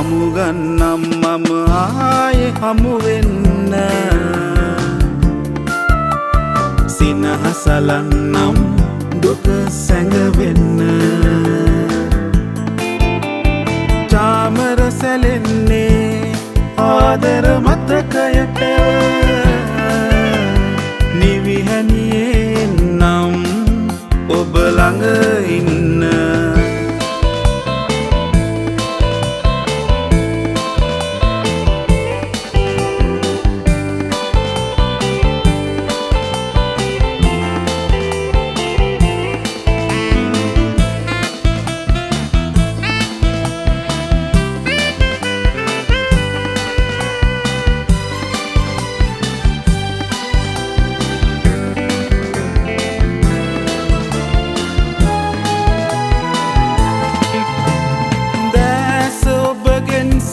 සමුගන්නම් මම ආයේ හමු වෙන්න සිනහසලන්නම් දුක සැඟවෙන්න චාමර සැලෙන්නේ ආදර මතකයට නිවිහැනියේ නම් ඔබ ළඟ ඉන්න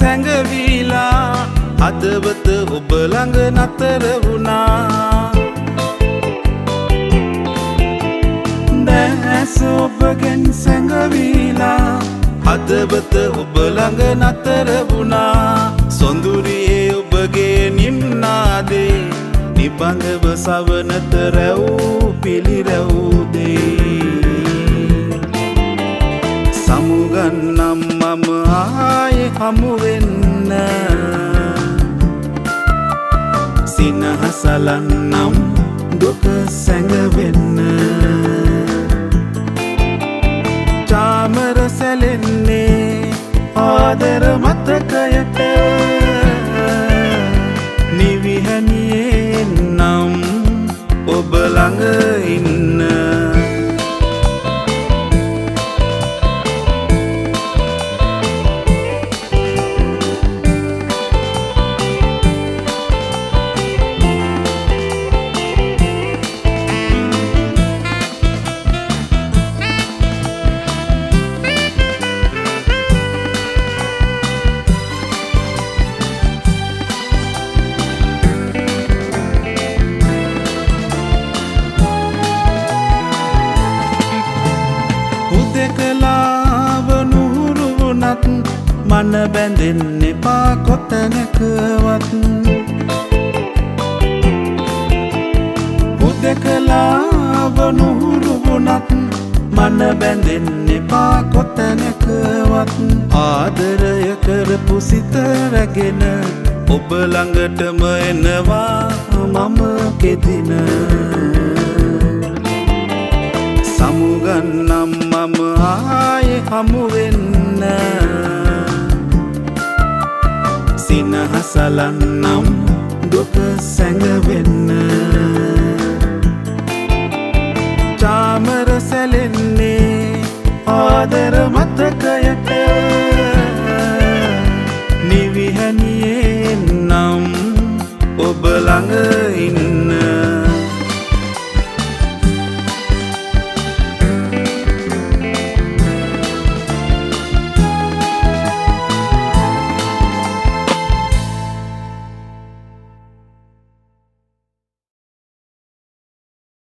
සැඟවීලා හදවත ඔබ ළඟ නතර වුණා දැස ඔබගෙන් සැඟවීලා හදවත ඔබ ළඟ නතර වුණා සොඳුරියේ ඔබගේ නිම්නාදේ නිබඳව සවනත රැව් පිළිරැව්දේ සමුගන්නම් මම ආයේ හමු වෙන්න සිනහසලන්නම් දුක සැඟවෙන්න චාමර සැලෙන්නේ ආදර මතකයට නිවිහැනියේ නම් ඔබ ළඟ ඉන්න මන බැඳෙන්න එපා කොතැනකවත් හුදෙකලාව නුහුරු වුණත් මන බැඳෙන්න එපා කොතැනකවත් ආදරය කරපු සිත රැගෙන ඔබ ළඟටම එනවා මම කෙදින සමුගන්නම් මම ආයේ හමු වෙන්න සිනහසලන්නම් දුක සැඟවෙන්න චාමර සැලෙන්නේ ආදර